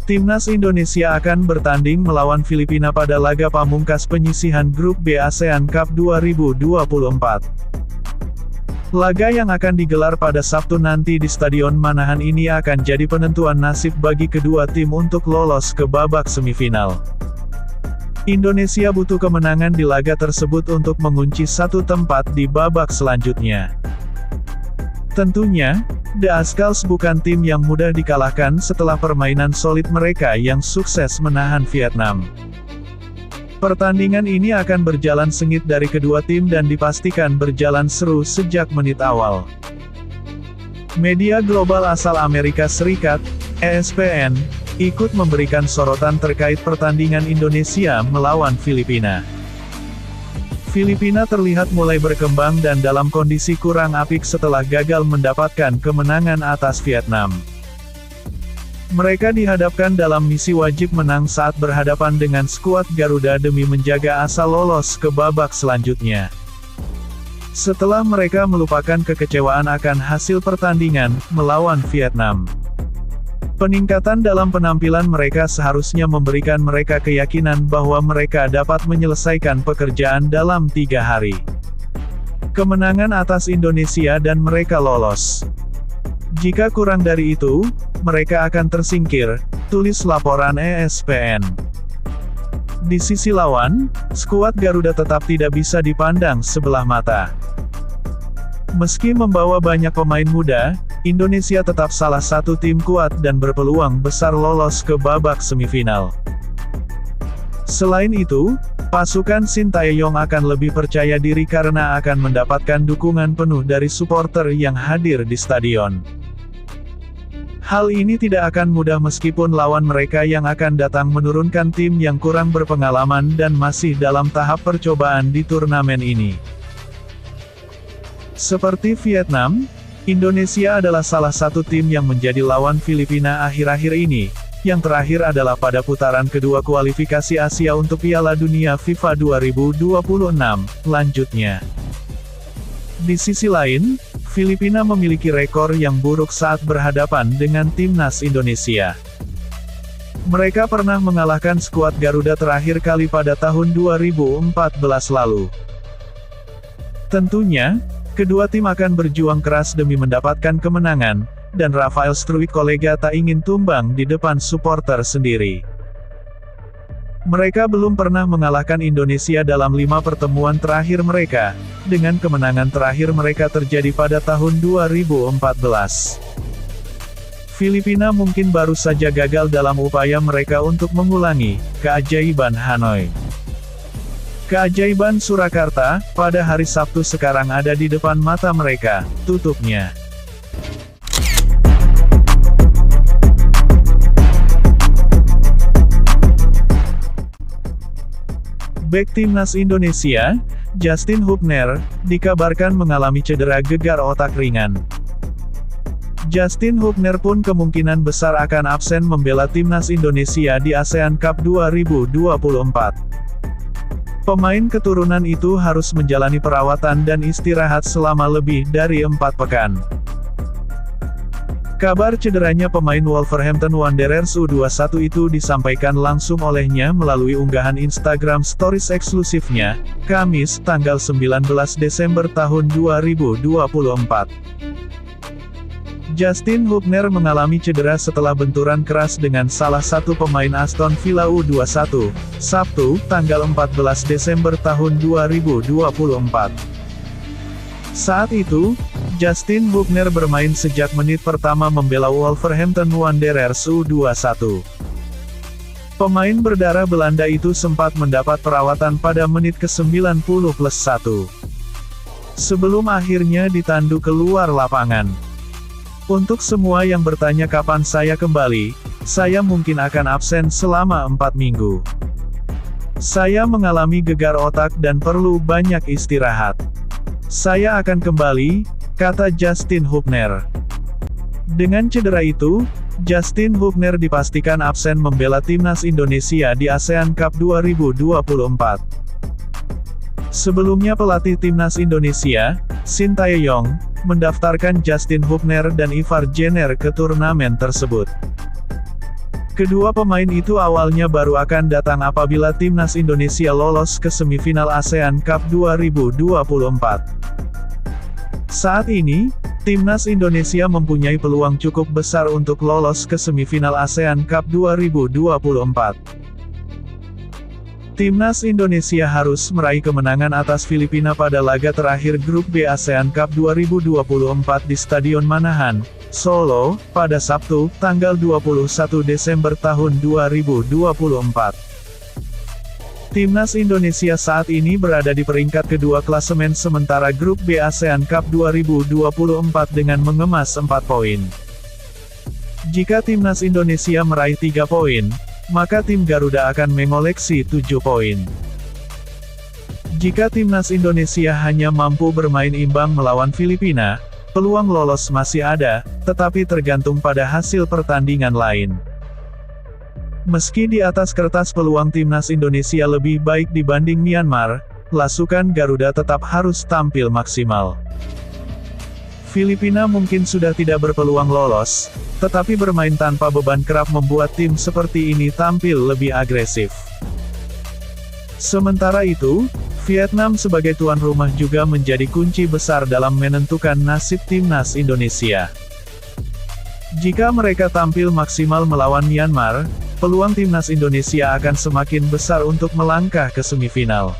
Timnas Indonesia akan bertanding melawan Filipina pada laga pamungkas penyisihan Grup B ASEAN Cup 2024. Laga yang akan digelar pada Sabtu nanti di Stadion Manahan ini akan jadi penentuan nasib bagi kedua tim untuk lolos ke babak semifinal. Indonesia butuh kemenangan di laga tersebut untuk mengunci satu tempat di babak selanjutnya. Tentunya, The Azkals bukan tim yang mudah dikalahkan setelah permainan solid mereka yang sukses menahan Vietnam. Pertandingan ini akan berjalan sengit dari kedua tim dan dipastikan berjalan seru sejak menit awal. Media global asal Amerika Serikat, ESPN, ikut memberikan sorotan terkait pertandingan Indonesia melawan Filipina. Filipina terlihat mulai berkembang dan dalam kondisi kurang apik setelah gagal mendapatkan kemenangan atas Vietnam. Mereka dihadapkan dalam misi wajib menang saat berhadapan dengan skuad Garuda demi menjaga asa lolos ke babak selanjutnya. Setelah mereka melupakan kekecewaan akan hasil pertandingan melawan Vietnam. Peningkatan dalam penampilan mereka seharusnya memberikan mereka keyakinan bahwa mereka dapat menyelesaikan pekerjaan dalam 3 hari. Kemenangan atas Indonesia dan mereka lolos. Jika kurang dari itu, mereka akan tersingkir, tulis laporan ESPN. Di sisi lawan, skuad Garuda tetap tidak bisa dipandang sebelah mata. Meski membawa banyak pemain muda, Indonesia tetap salah satu tim kuat dan berpeluang besar lolos ke babak semifinal. Selain itu, pasukan Sintayong akan lebih percaya diri karena akan mendapatkan dukungan penuh dari supporter yang hadir di stadion. Hal ini tidak akan mudah meskipun lawan mereka yang akan datang menurunkan tim yang kurang berpengalaman dan masih dalam tahap percobaan di turnamen ini. Seperti Vietnam, Indonesia adalah salah satu tim yang menjadi lawan Filipina akhir-akhir ini, yang terakhir adalah pada putaran kedua kualifikasi Asia untuk Piala Dunia FIFA 2026, lanjutnya. Di sisi lain, Filipina memiliki rekor yang buruk saat berhadapan dengan timnas Indonesia. Mereka pernah mengalahkan skuad Garuda terakhir kali pada tahun 2014 lalu. Tentunya, kedua tim akan berjuang keras demi mendapatkan kemenangan, dan Rafael Struijk kolega tak ingin tumbang di depan supporter sendiri. Mereka belum pernah mengalahkan Indonesia dalam 5 pertemuan terakhir mereka, dengan kemenangan terakhir mereka terjadi pada tahun 2014. Filipina mungkin baru saja gagal dalam upaya mereka untuk mengulangi keajaiban Hanoi. Keajaiban Surakarta, pada hari Sabtu sekarang ada di depan mata mereka, tutupnya. Bek timnas Indonesia, Justin Hubner, dikabarkan mengalami cedera gegar otak ringan. Justin Hubner pun kemungkinan besar akan absen membela timnas Indonesia di ASEAN Cup 2024. Pemain keturunan itu harus menjalani perawatan dan istirahat selama lebih dari 4 pekan. Kabar cederanya pemain Wolverhampton Wanderers U21 itu disampaikan langsung olehnya melalui unggahan Instagram Stories eksklusifnya, Kamis, tanggal 19 Desember tahun 2024. Justin Hubner mengalami cedera setelah benturan keras dengan salah satu pemain Aston Villa U21, Sabtu, tanggal 14 Desember tahun 2024. Saat itu, Justin Hubner bermain sejak menit pertama membela Wolverhampton Wanderers U21. Pemain berdarah Belanda itu sempat mendapat perawatan pada menit ke-90+1. Sebelum akhirnya ditandu keluar lapangan. Untuk semua yang bertanya kapan saya kembali, saya mungkin akan absen selama 4 minggu. Saya mengalami gegar otak dan perlu banyak istirahat. Saya akan kembali, kata Justin Hubner. Dengan cedera itu, Justin Hubner dipastikan absen membela timnas Indonesia di ASEAN Cup 2024. Sebelumnya pelatih timnas Indonesia, Sintayong, mendaftarkan Justin Hubner dan Ivar Jenner ke turnamen tersebut. Kedua pemain itu awalnya baru akan datang apabila timnas Indonesia lolos ke semifinal ASEAN Cup 2024. Saat ini, timnas Indonesia mempunyai peluang cukup besar untuk lolos ke semifinal ASEAN Cup 2024. Timnas Indonesia harus meraih kemenangan atas Filipina pada laga terakhir Grup B ASEAN Cup 2024 di Stadion Manahan, Solo, pada Sabtu, tanggal 21 Desember tahun 2024. Timnas Indonesia saat ini berada di peringkat kedua klasemen sementara Grup B ASEAN Cup 2024 dengan mengemas 4 poin. Jika timnas Indonesia meraih 3 poin, maka tim Garuda akan mengoleksi 7 poin. Jika timnas Indonesia hanya mampu bermain imbang melawan Filipina, peluang lolos masih ada, tetapi tergantung pada hasil pertandingan lain. Meski di atas kertas peluang timnas Indonesia lebih baik dibanding Myanmar, pasukan Garuda tetap harus tampil maksimal. Filipina mungkin sudah tidak berpeluang lolos, tetapi bermain tanpa beban kerap membuat tim seperti ini tampil lebih agresif. Sementara itu, Vietnam sebagai tuan rumah juga menjadi kunci besar dalam menentukan nasib timnas Indonesia. Jika mereka tampil maksimal melawan Myanmar, peluang timnas Indonesia akan semakin besar untuk melangkah ke semifinal.